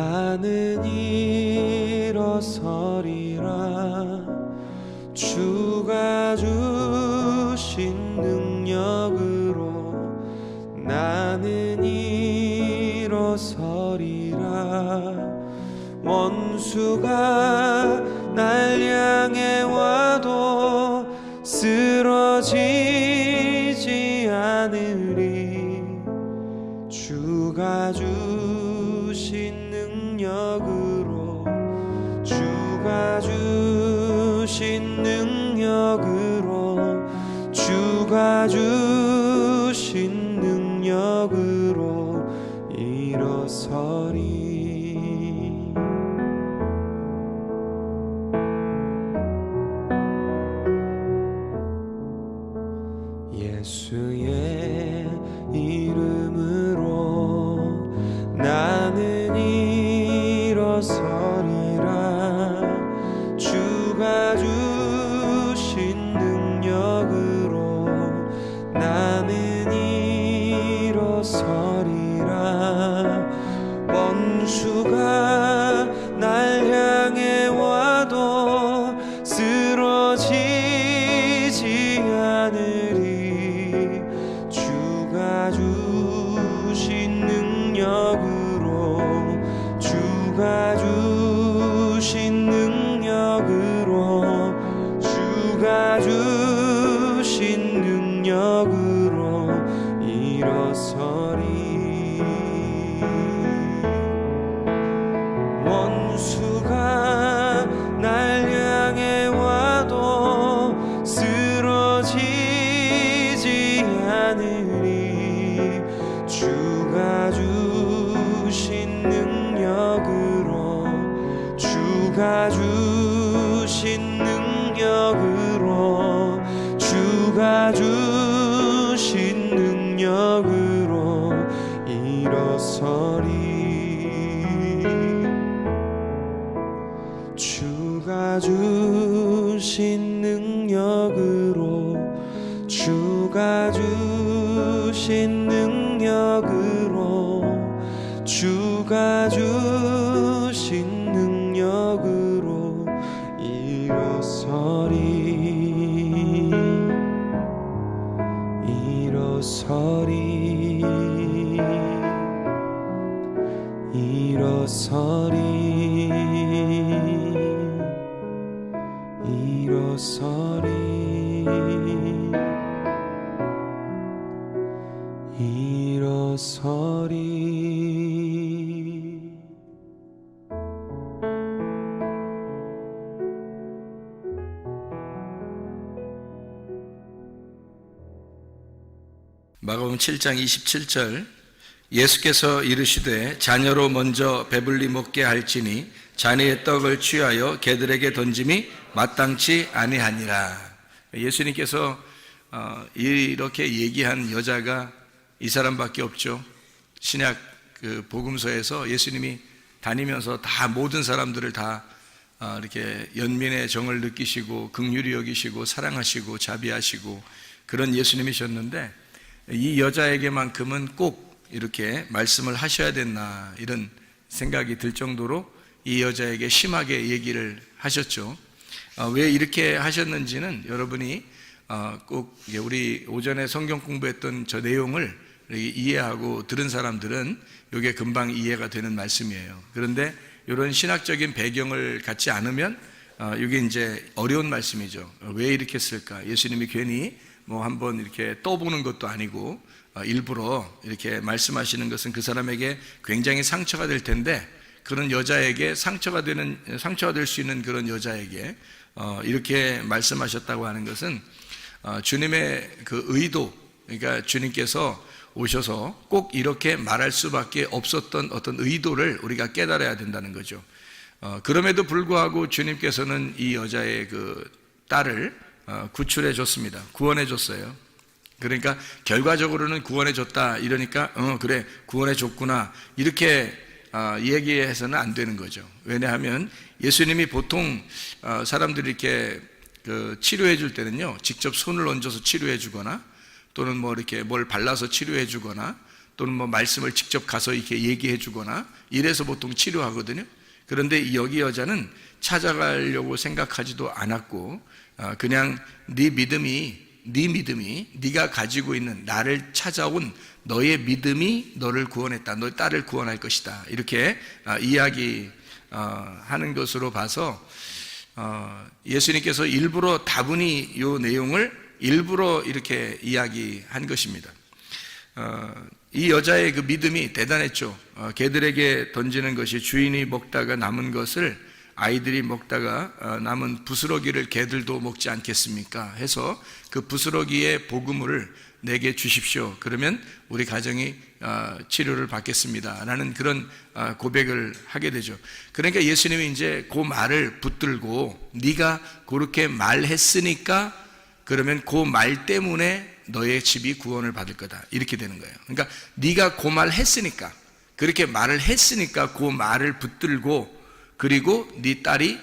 나는 일어서리라. 주가 주신 능력으로 나는 일어서리라. 원수가 날 향해 와도 쓰러지지 않으리. 주가 주신 능력으로, 주가 주신 능력으로, 주가 주신 능력으로 일어서리. 예수의 이름으로 나는 일어서리라. 주가 주신 능력으로 나는 일어서리라. 원수가 날 향해 와도 쓰러지지 않으리. 주가 주신 능력으로, 주가 주신 능력으로, 주가 주신 능력으로 일어서리. 원수가 날 향해 와도 쓰러지지 않으리. 주가 주신 능력으로, 주가 주신 능력으로, 주가 주신 능력으로 일어서리. 주가 주신 능력으로, 주가 주신 능력으로, 주가 주신 능력으로 일어서리. 일어서리. 일어서리. 일어서리. 일어서리. 마가복음 7장 27절, 예수께서 이르시되 자녀로 먼저 배불리 먹게 할지니 자네의 떡을 취하여 개들에게 던짐이 마땅치 아니하니라. 예수님께서 이렇게 얘기한 여자가 이 사람밖에 없죠. 신약 복음서에서 예수님이 다니면서 다 모든 사람들을 다 이렇게 연민의 정을 느끼시고 긍휼히 여기시고 사랑하시고 자비하시고 그런 예수님이셨는데, 이 여자에게만큼은 꼭 이렇게 말씀을 하셔야 됐나 이런 생각이 들 정도로 이 여자에게 심하게 얘기를 하셨죠. 왜 이렇게 하셨는지는 여러분이 꼭 우리 오전에 성경 공부했던 저 내용을 이해하고 들은 사람들은 이게 금방 이해가 되는 말씀이에요. 그런데 이런 신학적인 배경을 갖지 않으면 이게 이제 어려운 말씀이죠. 왜 이렇게 했을까? 예수님이 괜히 뭐 한번 이렇게 떠보는 것도 아니고 일부러 이렇게 말씀하시는 것은 그 사람에게 굉장히 상처가 될 텐데, 그런 여자에게 상처가 될 수 있는 그런 여자에게 이렇게 말씀하셨다고 하는 것은 주님의 그 의도, 그러니까 주님께서 오셔서 꼭 이렇게 말할 수밖에 없었던 어떤 의도를 우리가 깨달아야 된다는 거죠. 그럼에도 불구하고 주님께서는 이 여자의 그 딸을 구출해 줬습니다. 구원해 줬어요. 그러니까 결과적으로는 구원해 줬다 이러니까 그래 구원해 줬구나 이렇게 얘기해서는 안 되는 거죠. 왜냐하면 예수님이 보통 사람들이 이렇게 치료해 줄 때는요, 직접 손을 얹어서 치료해 주거나 또는 뭐 이렇게 뭘 발라서 치료해 주거나 또는 뭐 말씀을 직접 가서 이렇게 얘기해 주거나 이래서 보통 치료하거든요. 그런데 여기 여자는 찾아가려고 생각하지도 않았고 그냥 네 믿음이 네가 가지고 있는 나를 찾아온 너의 믿음이 너를 구원했다. 너의 딸을 구원할 것이다. 이렇게 이야기하는 것으로 봐서 예수님께서 일부러 다분히 이 내용을 일부러 이렇게 이야기한 것입니다. 이 여자의 그 믿음이 대단했죠. 개들에게 던지는 것이 주인이 먹다가 남은 것을 아이들이 먹다가 남은 부스러기를 개들도 먹지 않겠습니까? 해서 그 부스러기의 복음을 내게 주십시오. 그러면 우리 가정이 치료를 받겠습니다. 라는 그런 고백을 하게 되죠. 그러니까 예수님이 이제 그 말을 붙들고 네가 그렇게 말했으니까 그러면 그 말 때문에 너의 집이 구원을 받을 거다. 이렇게 되는 거예요. 그러니까 네가 그 말 했으니까 그렇게 말을 했으니까 그 말을 붙들고 그리고 네 딸이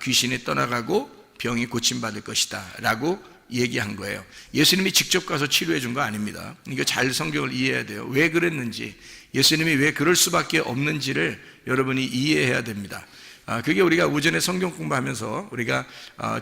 귀신이 떠나가고 병이 고침받을 것이다 라고 얘기한 거예요. 예수님이 직접 가서 치료해 준 거 아닙니다. 이거 잘 성경을 이해해야 돼요. 왜 그랬는지, 예수님이 왜 그럴 수밖에 없는지를 여러분이 이해해야 됩니다. 그게 우리가 오전에 성경 공부하면서 우리가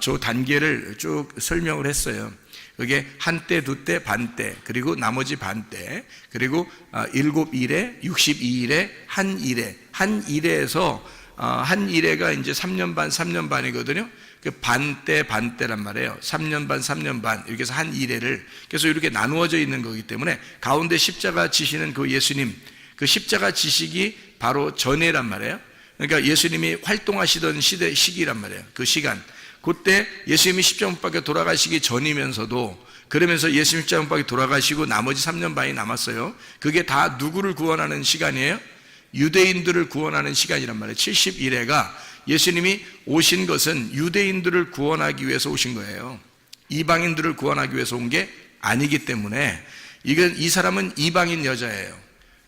저 단계를 쭉 설명을 했어요. 그게 한때, 두때, 반때, 그리고 나머지 반때, 그리고 7일에, 62일에, 한 일에, 한 일에에서 한 일회가 이제 3년 반, 3년 반이거든요. 그 반때란 말이에요. 3년 반, 3년 반. 이렇게 해서 한 일회를. 그래서 이렇게 나누어져 있는 거기 때문에 가운데 십자가 지시는 그 예수님, 그 십자가 지시기 바로 전에란 말이에요. 그러니까 예수님이 활동하시던 시기란 말이에요. 그 시간. 그때 예수님이 십자가 못 박혀 돌아가시기 전이면서도 그러면서 예수님 십자가 못 박혀 돌아가시고 나머지 3년 반이 남았어요. 그게 다 누구를 구원하는 시간이에요? 유대인들을 구원하는 시간이란 말이에요. 70일회가 예수님이 오신 것은 유대인들을 구원하기 위해서 오신 거예요. 이방인들을 구원하기 위해서 온 게 아니기 때문에 이 사람은 이방인 여자예요.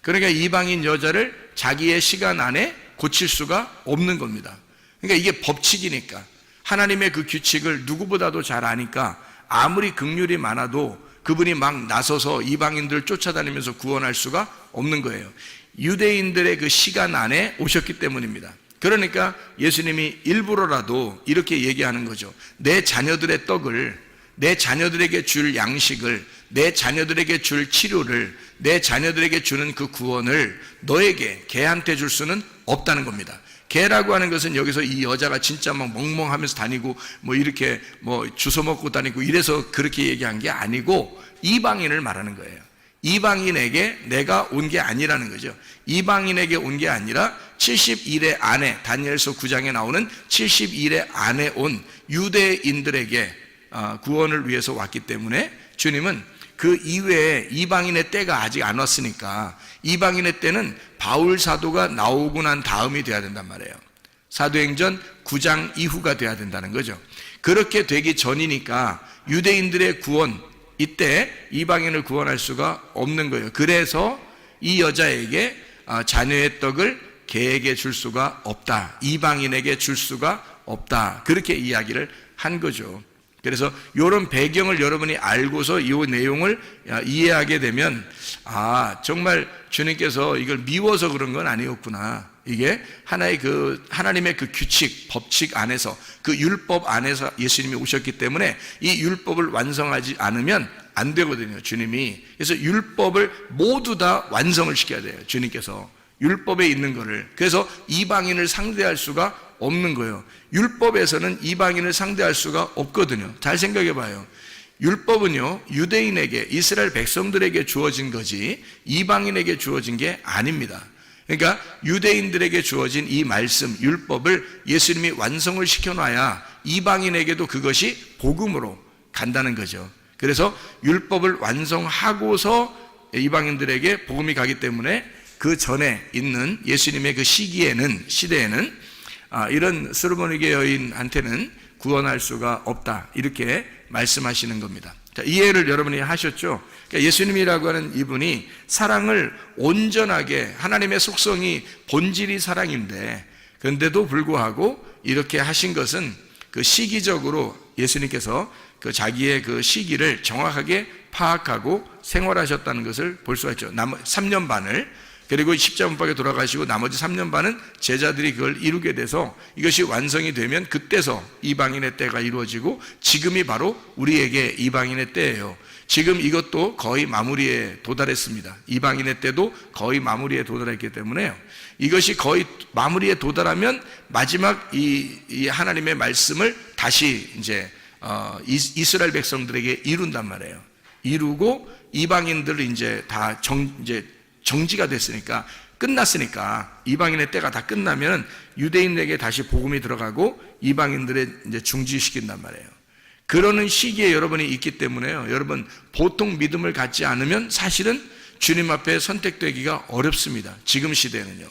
그러니까 이방인 여자를 자기의 시간 안에 고칠 수가 없는 겁니다. 그러니까 이게 법칙이니까 하나님의 그 규칙을 누구보다도 잘 아니까 아무리 긍휼이 많아도 그분이 막 나서서 이방인들을 쫓아다니면서 구원할 수가 없는 거예요. 유대인들의 그 시간 안에 오셨기 때문입니다. 그러니까 예수님이 일부러라도 이렇게 얘기하는 거죠. 내 자녀들의 떡을, 내 자녀들에게 줄 양식을, 내 자녀들에게 줄 치료를, 내 자녀들에게 주는 그 구원을 너에게, 걔한테 줄 수는 없다는 겁니다. 걔라고 하는 것은 여기서 이 여자가 진짜 막 멍멍하면서 다니고 뭐 이렇게 뭐 주워 먹고 다니고 이래서 그렇게 얘기한 게 아니고 이방인을 말하는 거예요. 이방인에게 내가 온 게 아니라는 거죠. 이방인에게 온 게 아니라 70일의 안에, 다니엘서 9장에 나오는 70일의 안에 온 유대인들에게 구원을 위해서 왔기 때문에 주님은 그 이외에 이방인의 때가 아직 안 왔으니까 이방인의 때는 바울 사도가 나오고 난 다음이 돼야 된단 말이에요. 사도행전 9장 이후가 돼야 된다는 거죠. 그렇게 되기 전이니까 유대인들의 구원, 이때 이방인을 구원할 수가 없는 거예요. 그래서 이 여자에게 자녀의 떡을 개에게 줄 수가 없다. 이방인에게 줄 수가 없다. 그렇게 이야기를 한 거죠. 그래서 이런 배경을 여러분이 알고서 이 내용을 이해하게 되면 정말 주님께서 이걸 미워서 그런 건 아니었구나. 이게 하나의 하나님의 그 규칙, 법칙 안에서 그 율법 안에서 예수님이 오셨기 때문에 이 율법을 완성하지 않으면 안 되거든요, 주님이. 그래서 율법을 모두 다 완성을 시켜야 돼요, 주님께서. 율법에 있는 거를. 그래서 이방인을 상대할 수가 없는 거예요. 율법에서는 이방인을 상대할 수가 없거든요. 잘 생각해 봐요. 율법은요, 유대인에게, 이스라엘 백성들에게 주어진 거지 이방인에게 주어진 게 아닙니다. 그러니까 유대인들에게 주어진 이 말씀, 율법을 예수님이 완성을 시켜놔야 이방인에게도 그것이 복음으로 간다는 거죠. 그래서 율법을 완성하고서 이방인들에게 복음이 가기 때문에 그 전에 있는 예수님의 그 시대에는 이런 스르보니게 여인한테는 구원할 수가 없다. 이렇게 말씀하시는 겁니다. 자, 이해를 여러분이 하셨죠? 그러니까 예수님이라고 하는 이분이 사랑을 온전하게, 하나님의 속성이 본질이 사랑인데 그런데도 불구하고 이렇게 하신 것은 그 시기적으로 예수님께서 그 자기의 그 시기를 정확하게 파악하고 생활하셨다는 것을 볼 수가 있죠. 3년 반을, 그리고 십자문박에 돌아가시고 나머지 3년 반은 제자들이 그걸 이루게 돼서 이것이 완성이 되면 그때서 이방인의 때가 이루어지고, 지금이 바로 우리에게 이방인의 때예요. 지금 이것도 거의 마무리에 도달했습니다. 이방인의 때도 거의 마무리에 도달했기 때문에 이것이 거의 마무리에 도달하면 마지막 이 하나님의 말씀을 다시 이제 이스라엘 백성들에게 이룬단 말이에요. 이루고 이방인들을 이제 다 이제 정지가 됐으니까, 끝났으니까, 이방인의 때가 다 끝나면 유대인에게 다시 복음이 들어가고 이방인들의 이제 중지시킨단 말이에요. 그러는 시기에 여러분이 있기 때문에요. 여러분, 보통 믿음을 갖지 않으면 사실은 주님 앞에 선택되기가 어렵습니다. 지금 시대는요.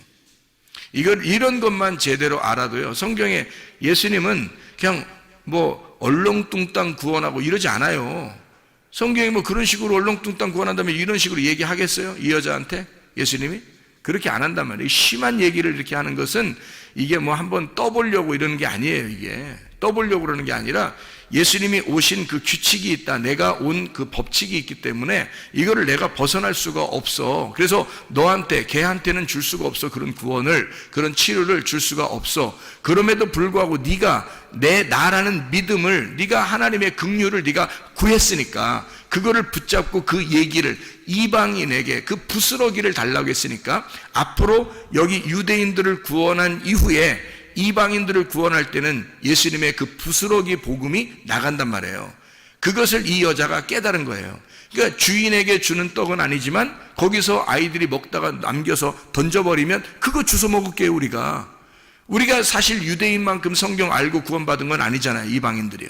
이런 것만 제대로 알아도요, 성경에 예수님은 그냥 뭐 얼렁뚱땅 구원하고 이러지 않아요. 성경이 뭐 그런 식으로 얼렁뚱땅 구원한다면 이런 식으로 얘기하겠어요? 이 여자한테 예수님이? 그렇게 안 한단 말이에요. 심한 얘기를 이렇게 하는 것은 이게 뭐 한번 떠보려고 이러는 게 아니에요. 이게 떠보려고 그러는 게 아니라 예수님이 오신 그 규칙이 있다, 내가 온 그 법칙이 있기 때문에 이거를 내가 벗어날 수가 없어. 그래서 너한테, 걔한테는 줄 수가 없어. 그런 구원을, 그런 치료를 줄 수가 없어. 그럼에도 불구하고 네가 나라는 믿음을, 네가 하나님의 긍휼을 네가 구했으니까 그거를 붙잡고 그 얘기를 이방인에게 그 부스러기를 달라고 했으니까, 앞으로 여기 유대인들을 구원한 이후에 이방인들을 구원할 때는 예수님의 그 부스러기 복음이 나간단 말이에요. 그것을 이 여자가 깨달은 거예요. 그러니까 주인에게 주는 떡은 아니지만 거기서 아이들이 먹다가 남겨서 던져버리면 그거 주워 먹을게요. 우리가 사실 유대인만큼 성경 알고 구원받은 건 아니잖아요. 이방인들이요.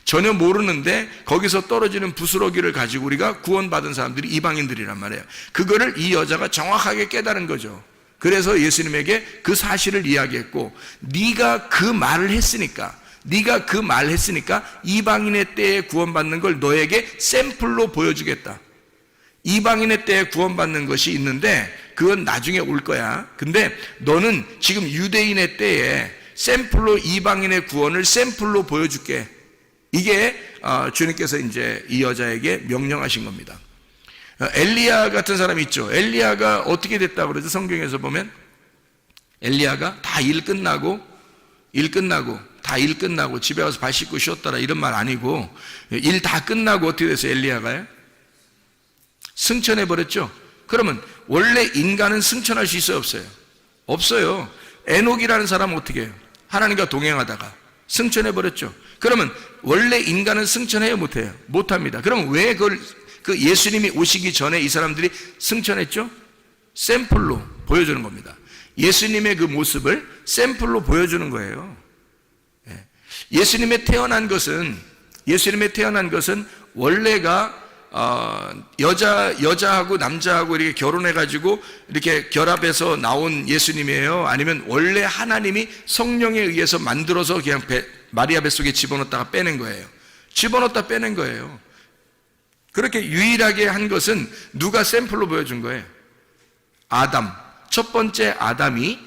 전혀 모르는데 거기서 떨어지는 부스러기를 가지고 우리가 구원받은 사람들이 이방인들이란 말이에요. 그거를 이 여자가 정확하게 깨달은 거죠. 그래서 예수님에게 그 사실을 이야기했고, 네가 그 말을 했으니까 이방인의 때에 구원받는 걸 너에게 샘플로 보여주겠다. 이방인의 때에 구원받는 것이 있는데 그건 나중에 올 거야. 근데 너는 지금 유대인의 때에 샘플로 이방인의 구원을 샘플로 보여줄게. 이게 주님께서 이제 이 여자에게 명령하신 겁니다. 엘리야 같은 사람이 있죠. 엘리야가 어떻게 됐다고 그러죠? 성경에서 보면 엘리야가 다 일 끝나고 집에 가서 발 씻고 쉬었더라 이런 말 아니고, 일 다 끝나고 어떻게 됐어요? 엘리야가요? 승천해 버렸죠. 그러면 원래 인간은 승천할 수 있어요, 없어요? 없어요. 에녹이라는 사람은 어떻게 해요? 하나님과 동행하다가 승천해 버렸죠. 그러면 원래 인간은 승천해요, 못해요? 못합니다. 그러면 왜 그걸 그 예수님이 오시기 전에 이 사람들이 승천했죠? 샘플로 보여주는 겁니다. 예수님의 그 모습을 샘플로 보여주는 거예요. 예수님의 태어난 것은 원래가 여자하고 남자하고 이렇게 결혼해가지고 이렇게 결합해서 나온 예수님이에요? 아니면 원래 하나님이 성령에 의해서 만들어서 그냥 마리아 뱃속에 집어넣었다가 빼낸 거예요? 집어넣었다 빼낸 거예요. 그렇게 유일하게 한 것은 누가 샘플로 보여준 거예요? 아담. 첫 번째 아담이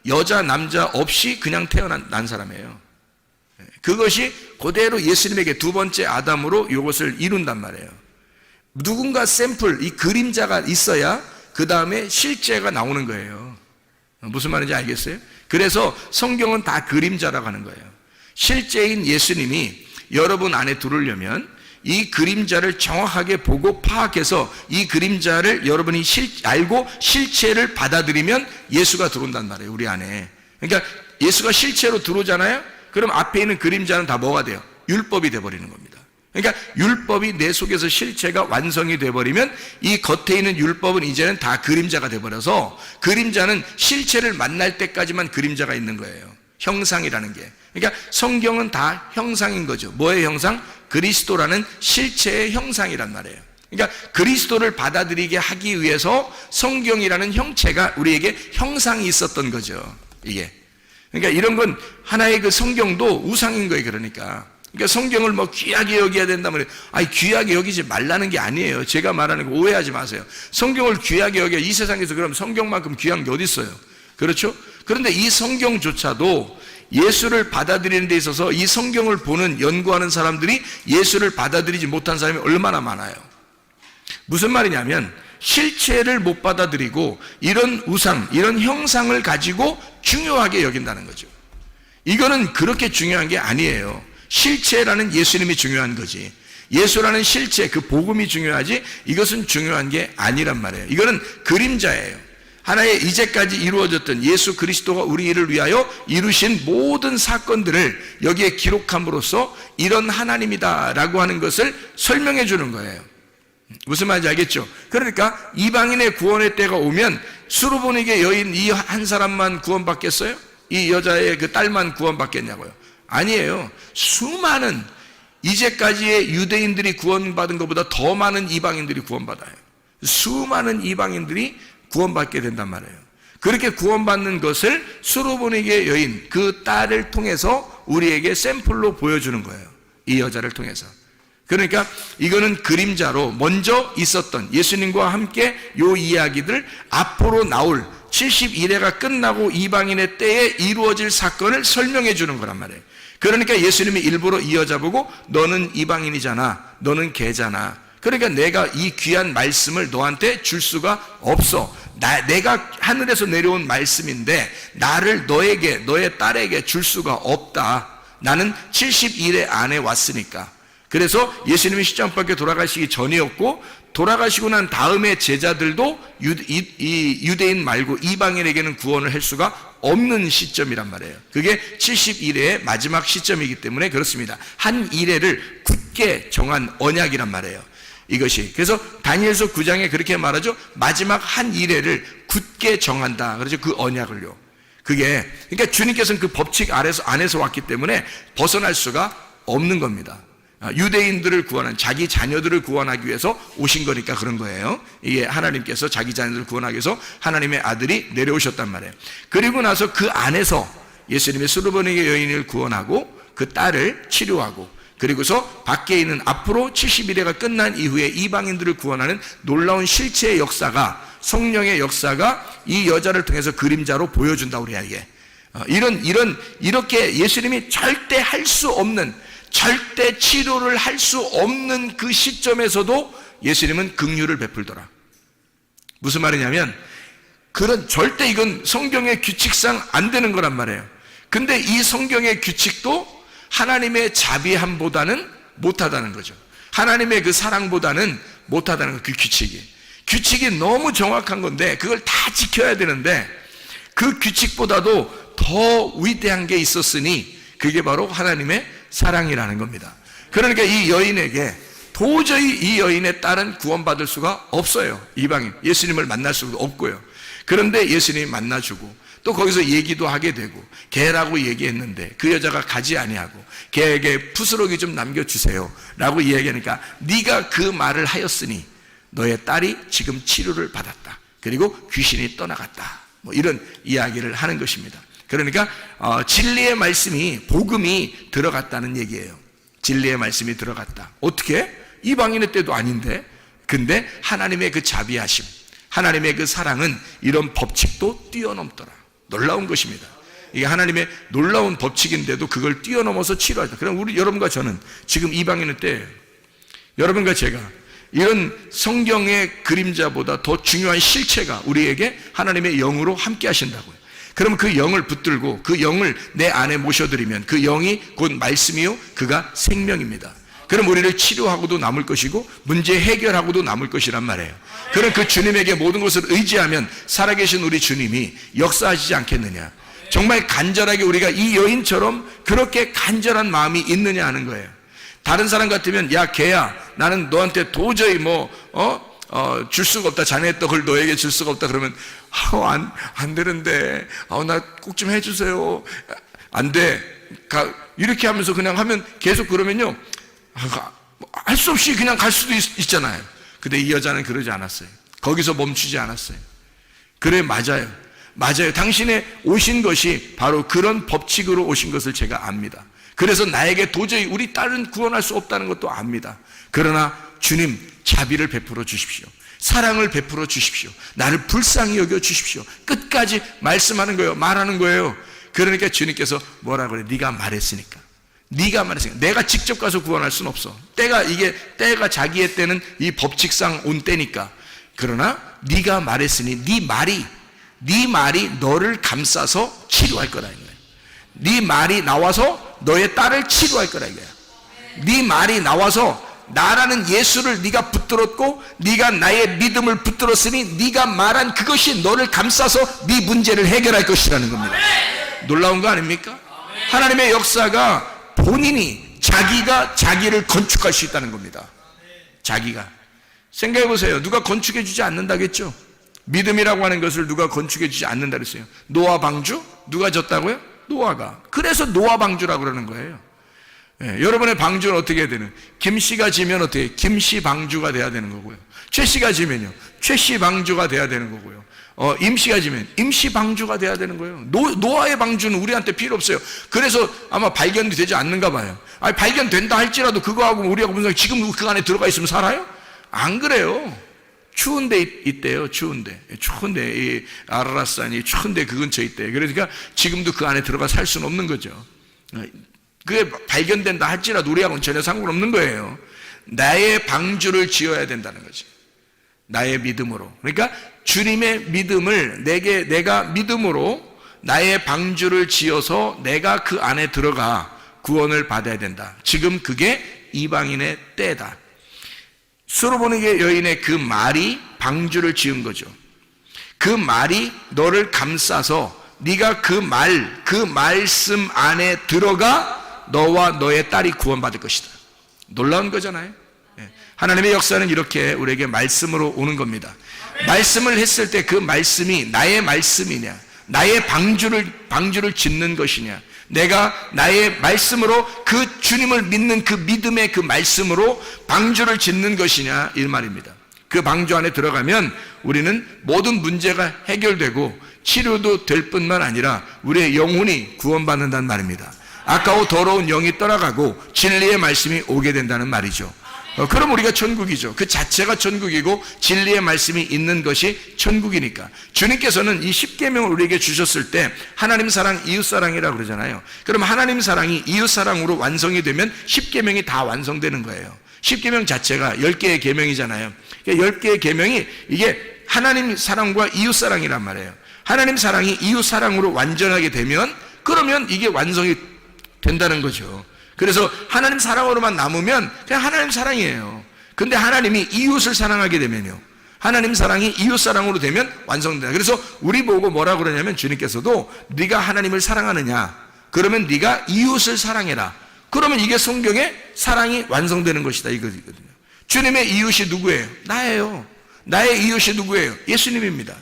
여자 남자 없이 그냥 태어난 사람이에요. 그것이 그대로 예수님에게 두 번째 아담으로 이것을 이룬단 말이에요. 누군가 샘플, 이 그림자가 있어야 그 다음에 실제가 나오는 거예요. 무슨 말인지 알겠어요? 그래서 성경은 다 그림자라고 하는 거예요. 실제인 예수님이 여러분 안에 들어오려면 이 그림자를 정확하게 보고 파악해서 이 그림자를 여러분이 알고 실체를 받아들이면 예수가 들어온단 말이에요, 우리 안에. 그러니까 예수가 실체로 들어오잖아요? 그럼 앞에 있는 그림자는 다 뭐가 돼요? 율법이 돼버리는 겁니다. 그러니까 율법이 내 속에서 실체가 완성이 돼버리면 이 겉에 있는 율법은 이제는 다 그림자가 돼버려서 그림자는 실체를 만날 때까지만 그림자가 있는 거예요. 형상이라는 게. 그러니까 성경은 다 형상인 거죠. 뭐의 형상? 그리스도라는 실체의 형상이란 말이에요. 그러니까 그리스도를 받아들이게 하기 위해서 성경이라는 형체가 우리에게 형상이 있었던 거죠. 이게. 그러니까 이런 건 하나의 그 성경도 우상인 거예요. 그러니까 성경을 뭐 귀하게 여겨야 된다면, 귀하게 여기지 말라는 게 아니에요. 제가 말하는 거 오해하지 마세요. 성경을 귀하게 여겨. 이 세상에서 그럼 성경만큼 귀한 게 어디 있어요? 그렇죠? 그런데 이 성경조차도 예수를 받아들이는 데 있어서 이 성경을 보는, 연구하는 사람들이 예수를 받아들이지 못한 사람이 얼마나 많아요. 무슨 말이냐면 실체를 못 받아들이고 이런 우상, 이런 형상을 가지고 중요하게 여긴다는 거죠. 이거는 그렇게 중요한 게 아니에요. 실체라는 예수님이 중요한 거지. 예수라는 실체, 그 복음이 중요하지 이것은 중요한 게 아니란 말이에요. 이거는 그림자예요. 하나의 이제까지 이루어졌던 예수 그리스도가 우리를 위하여 이루신 모든 사건들을 여기에 기록함으로써 이런 하나님이다라고 하는 것을 설명해 주는 거예요. 무슨 말인지 알겠죠? 그러니까 이방인의 구원의 때가 오면 수르보니게 여인 이 한 사람만 구원받겠어요? 이 여자의 그 딸만 구원받겠냐고요? 아니에요. 수많은 이제까지의 유대인들이 구원받은 것보다 더 많은 이방인들이 구원받아요. 수많은 이방인들이 구원받게 된단 말이에요. 그렇게 구원받는 것을 수르보니게 여인 그 딸을 통해서 우리에게 샘플로 보여주는 거예요. 이 여자를 통해서. 그러니까 이거는 그림자로 먼저 있었던 예수님과 함께 요 이야기들 앞으로 나올 71회가 끝나고 이방인의 때에 이루어질 사건을 설명해 주는 거란 말이에요. 그러니까 예수님이 일부러 이 여자 보고 너는 이방인이잖아, 너는 개잖아. 그러니까 내가 이 귀한 말씀을 너한테 줄 수가 없어. 내가 하늘에서 내려온 말씀인데 나를 너에게, 너의 딸에게 줄 수가 없다. 나는 71회 안에 왔으니까. 그래서 예수님이 십자가밖에 돌아가시기 전이었고 돌아가시고 난 다음에 제자들도 유대인 말고 이방인에게는 구원을 할 수가 없는 시점이란 말이에요. 그게 71회의 마지막 시점이기 때문에 그렇습니다. 한 일회를 굳게 정한 언약이란 말이에요. 이것이. 그래서 다니엘서 9장에 그렇게 말하죠. 마지막 한 일회를 굳게 정한다. 그래서 그 언약을요. 그게 그러니까 주님께서는 그 법칙 안에서 왔기 때문에 벗어날 수가 없는 겁니다. 유대인들을 구원한 자기 자녀들을 구원하기 위해서 오신 거니까 그런 거예요. 이게 하나님께서 자기 자녀들을 구원하기 위해서 하나님의 아들이 내려오셨단 말이에요. 그리고 나서 그 안에서 예수님의 수르보니게 여인을 구원하고 그 딸을 치료하고 그리고서 밖에 있는 앞으로 71회가 끝난 이후에 이방인들을 구원하는 놀라운 실체의 역사가 성령의 역사가 이 여자를 통해서 그림자로 보여준다 우리에게. 이렇게 예수님이 절대 할 수 없는 절대 치료를 할 수 없는 그 시점에서도 예수님은 긍휼을 베풀더라. 무슨 말이냐면 그런 절대 이건 성경의 규칙상 안 되는 거란 말이에요. 근데 이 성경의 규칙도 하나님의 자비함보다는 못하다는 거죠. 하나님의 그 사랑보다는 못하다는 거, 그 규칙이 너무 정확한 건데 그걸 다 지켜야 되는데 그 규칙보다도 더 위대한 게 있었으니 그게 바로 하나님의 사랑이라는 겁니다. 그러니까 이 여인에게 도저히 이 여인의 딸은 구원받을 수가 없어요. 이방인 예수님을 만날 수가 없고요. 그런데 예수님이 만나주고 또 거기서 얘기도 하게 되고 개라고 얘기했는데 그 여자가 가지 아니하고 개에게 푸스러기 좀 남겨주세요 라고 이야기하니까 네가 그 말을 하였으니 너의 딸이 지금 치료를 받았다. 그리고 귀신이 떠나갔다. 뭐 이런 이야기를 하는 것입니다. 그러니까 진리의 말씀이 복음이 들어갔다는 얘기예요. 진리의 말씀이 들어갔다. 어떻게? 이방인의 때도 아닌데. 근데 하나님의 그 자비하심, 하나님의 그 사랑은 이런 법칙도 뛰어넘더라. 놀라운 것입니다. 이게 하나님의 놀라운 법칙인데도 그걸 뛰어넘어서 치료하다. 그럼 여러분과 저는 지금 이방인의 때예요. 여러분과 제가 이런 성경의 그림자보다 더 중요한 실체가 우리에게 하나님의 영으로 함께 하신다고요. 그럼 그 영을 붙들고 그 영을 내 안에 모셔드리면 그 영이 곧 말씀이요 그가 생명입니다. 그럼 우리를 치료하고도 남을 것이고 문제 해결하고도 남을 것이란 말이에요. 그럼 그 주님에게 모든 것을 의지하면 살아계신 우리 주님이 역사하시지 않겠느냐. 정말 간절하게 우리가 이 여인처럼 그렇게 간절한 마음이 있느냐 하는 거예요. 다른 사람 같으면 야 걔야 나는 너한테 도저히 줄 수가 없다. 자네의 떡을 너에게 줄 수가 없다. 그러면 안 되는데 나 꼭 좀 해주세요. 안 돼. 이렇게 하면서 그냥 하면 계속 그러면요 할 수 없이 그냥 갈 수도 있잖아요. 근데 이 여자는 그러지 않았어요. 거기서 멈추지 않았어요. 그래 맞아요. 당신의 오신 것이 바로 그런 법칙으로 오신 것을 제가 압니다. 그래서 나에게 도저히 우리 딸은 구원할 수 없다는 것도 압니다. 그러나 주님 자비를 베풀어 주십시오. 사랑을 베풀어 주십시오. 나를 불쌍히 여겨 주십시오. 끝까지 말씀하는 거예요. 말하는 거예요. 그러니까 주님께서 뭐라 그래? 네가 말했으니까. 네가 말했으니까. 내가 직접 가서 구원할 수는 없어. 때가 자기의 때는 이 법칙상 온 때니까. 그러나 네가 말했으니 네 말이 너를 감싸서 치료할 거라 이거야. 네 말이 나와서 너의 딸을 치료할 거라 이거야. 네 말이 나와서 나라는 예수를 네가 붙들었고 네가 나의 믿음을 붙들었으니 네가 말한 그것이 너를 감싸서 네 문제를 해결할 것이라는 겁니다. 놀라운 거 아닙니까? 하나님의 역사가 본인이 자기가 자기를 건축할 수 있다는 겁니다. 자기가. 생각해 보세요. 누가 건축해 주지 않는다겠죠? 믿음이라고 하는 것을 누가 건축해 주지 않는다 그랬어요. 노아 방주? 누가 졌다고요? 노아가. 그래서 노아 방주라고 그러는 거예요. 예, 여러분의 방주는 어떻게 해야 되는? 김씨가 지면 어떻게? 김씨 방주가 돼야 되는 거고요. 최씨가 지면요, 최씨 방주가 돼야 되는 거고요. 임씨가 지면 임씨 방주가 돼야 되는 거예요. 노아의 방주는 우리한테 필요 없어요. 그래서 아마 발견이 되지 않는가 봐요. 아니, 발견된다 할지라도 그거하고 우리하고 무슨 지금 그 안에 들어가 있으면 살아요? 안 그래요. 추운데 있대요. 추운데 이 아라라산이 추운데 그 근처에 있대요. 그러니까 지금도 그 안에 들어가 살 수는 없는 거죠. 그게 발견된다 할지라도 우리하고는 전혀 상관없는 거예요. 나의 방주를 지어야 된다는 거지. 나의 믿음으로. 그러니까 주님의 믿음을 내가 믿음으로 나의 방주를 지어서 내가 그 안에 들어가 구원을 받아야 된다. 지금 그게 이방인의 때다. 수로보니게 여인의 그 말이 방주를 지은 거죠. 그 말이 너를 감싸서 네가 그 말씀 안에 들어가 너와 너의 딸이 구원받을 것이다. 놀라운 거잖아요. 하나님의 역사는 이렇게 우리에게 말씀으로 오는 겁니다. 말씀을 했을 때 그 말씀이 나의 말씀이냐, 나의 방주를 짓는 것이냐, 내가 나의 말씀으로 그 주님을 믿는 그 믿음의 그 말씀으로 방주를 짓는 것이냐 이 말입니다. 그 방주 안에 들어가면 우리는 모든 문제가 해결되고 치료도 될 뿐만 아니라 우리의 영혼이 구원받는다는 말입니다. 아까워 더러운 영이 떠나가고 진리의 말씀이 오게 된다는 말이죠. 그럼 우리가 천국이죠. 그 자체가 천국이고 진리의 말씀이 있는 것이 천국이니까. 주님께서는 이 십계명을 우리에게 주셨을 때 하나님 사랑, 이웃 사랑이라고 그러잖아요. 그럼 하나님 사랑이 이웃 사랑으로 완성이 되면 십계명이 다 완성되는 거예요. 십계명 자체가 10개의 계명이잖아요. 10개의 계명이 이게 하나님 사랑과 이웃 사랑이란 말이에요. 하나님 사랑이 이웃 사랑으로 완전하게 되면 그러면 이게 완성이 된다는 거죠. 그래서 하나님 사랑으로만 남으면 그냥 하나님 사랑이에요. 근데 하나님이 이웃을 사랑하게 되면요, 하나님 사랑이 이웃 사랑으로 되면 완성된다. 그래서 우리 보고 뭐라 그러냐면 주님께서도 네가 하나님을 사랑하느냐, 그러면 네가 이웃을 사랑해라. 그러면 이게 성경에 사랑이 완성되는 것이다 이거거든요. 주님의 이웃이 누구예요? 나예요. 나의 이웃이 누구예요? 예수님입니다.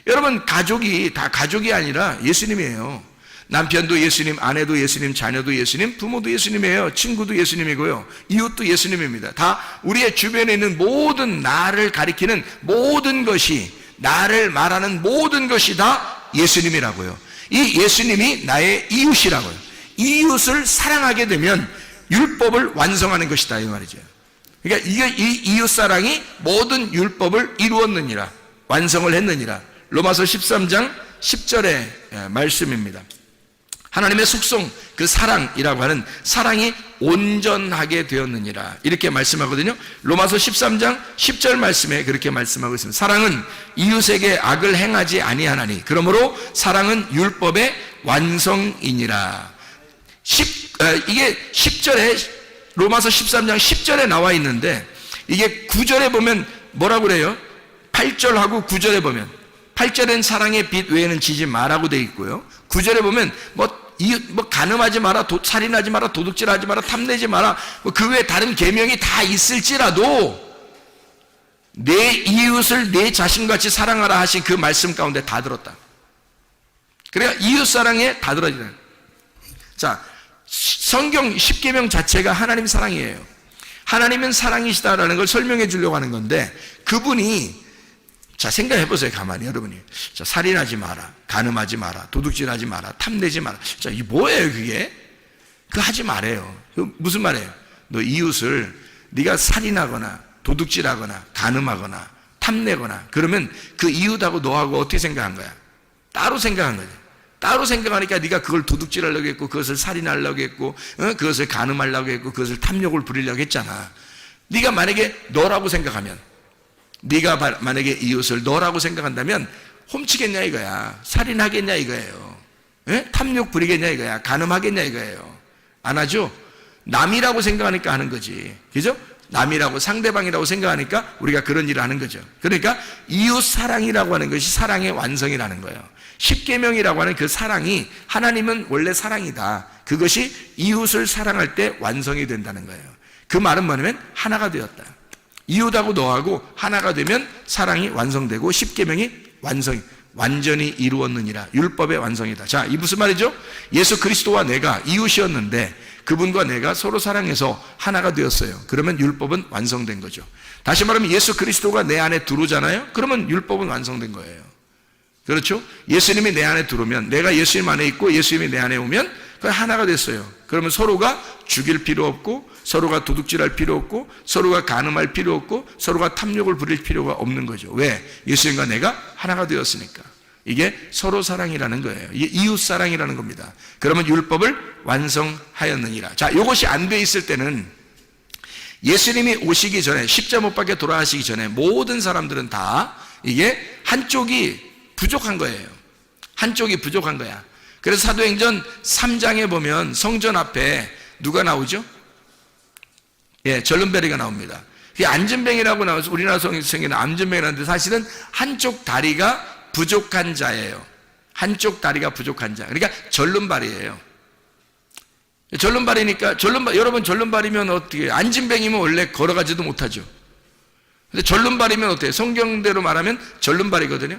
여러분, 가족이 다 가족이 아니라 예수님이에요. 남편도 예수님, 아내도 예수님, 자녀도 예수님, 부모도 예수님이에요. 친구도 예수님이고요. 이웃도 예수님입니다. 다 우리의 주변에 있는 모든 나를 가리키는 모든 것이, 나를 말하는 모든 것이 다 예수님이라고요. 이 예수님이 나의 이웃이라고요. 이웃을 사랑하게 되면 율법을 완성하는 것이다 이 말이죠. 그러니까 이 이웃 사랑이 모든 율법을 이루었느니라, 완성을 했느니라. 로마서 13장 10절의 말씀입니다. 하나님의 속성, 그 사랑이라고 하는 사랑이 온전하게 되었느니라 이렇게 말씀하거든요. 로마서 13장 10절 말씀에 그렇게 말씀하고 있습니다. 사랑은 이웃에게 악을 행하지 아니하나니 그러므로 사랑은 율법의 완성이니라. 이게 10절에, 로마서 13장 10절에 나와 있는데 이게 9절에 보면 뭐라고 그래요? 8절하고 9절에 보면, 8절엔 사랑의 빛 외에는 지지 마라고 되어 있고요, 9절에 보면 간음하지 마라, 살인하지 마라, 도둑질하지 마라, 탐내지 마라, 그 외에 다른 계명이 다 있을지라도 내 이웃을 내 자신같이 사랑하라 하신 그 말씀 가운데 다 들었다. 그러니까 이웃 사랑에 다 들어지는. 자, 성경 십계명 자체가 하나님 사랑이에요. 하나님은 사랑이시다라는 걸 설명해 주려고 하는 건데, 그분이, 자, 생각해 보세요. 가만히 여러분이. 자, 살인하지 마라, 간음하지 마라, 도둑질하지 마라, 탐내지 마라. 자, 이게 뭐예요 그게? 그거 하지 말아요. 그 무슨 말이에요? 너 이웃을 네가 살인하거나 도둑질하거나 간음하거나 탐내거나 그러면 그 이웃하고 너하고 어떻게 생각한 거야? 따로 생각한 거지. 따로 생각하니까 네가 그걸 도둑질하려고 했고, 그것을 살인하려고 했고, 그것을 간음하려고 했고, 그것을 탐욕을 부리려고 했잖아. 네가 만약에 너라고 생각하면, 네가 만약에 이웃을 너라고 생각한다면 훔치겠냐 이거야. 살인하겠냐 이거예요. 탐욕 부리겠냐 이거야. 간음하겠냐 이거예요. 안 하죠? 남이라고 생각하니까 하는 거지. 그죠? 남이라고, 상대방이라고 생각하니까 우리가 그런 일을 하는 거죠. 그러니까 이웃 사랑이라고 하는 것이 사랑의 완성이라는 거예요. 십계명이라고 하는 그 사랑이, 하나님은 원래 사랑이다. 그것이 이웃을 사랑할 때 완성이 된다는 거예요. 그 말은 뭐냐면 하나가 되었다. 이웃하고 너하고 하나가 되면 사랑이 완성되고 십계명이 완전히 이루었느니라. 율법의 완성이다. 자, 이 무슨 말이죠? 예수 그리스도와 내가 이웃이었는데 그분과 내가 서로 사랑해서 하나가 되었어요. 그러면 율법은 완성된 거죠. 다시 말하면 예수 그리스도가 내 안에 들어오잖아요. 그러면 율법은 완성된 거예요. 그렇죠? 예수님이 내 안에 들어오면, 내가 예수님 안에 있고 예수님이 내 안에 오면 그 하나가 됐어요. 그러면 서로가 죽일 필요 없고, 서로가 도둑질할 필요 없고, 서로가 간음할 필요 없고, 서로가 탐욕을 부릴 필요가 없는 거죠. 왜? 예수님과 내가 하나가 되었으니까. 이게 서로 사랑이라는 거예요. 이게 이웃 사랑이라는 겁니다. 그러면 율법을 완성하였느니라. 자, 이것이 안 돼 있을 때는 예수님이 오시기 전에, 십자 못 박혀 돌아가시기 전에 모든 사람들은 다 이게 한쪽이 부족한 거예요. 한쪽이 부족한 거야. 그래서 사도행전 3장에 보면 성전 앞에 누가 나오죠? 예, 절름배리가 나옵니다. 그게 안전뱅이라고 나와서 우리나라 성경에는 안전뱅이라는데 사실은 한쪽 다리가 부족한 자예요. 한쪽 다리가 부족한 자. 그러니까 절름발이에요. 절름발이니까, 여러분 절름발이면 어떻게, 안진뱅이면 원래 걸어가지도 못하죠. 근데 절름발이면 어때요? 성경대로 말하면 절름발이거든요.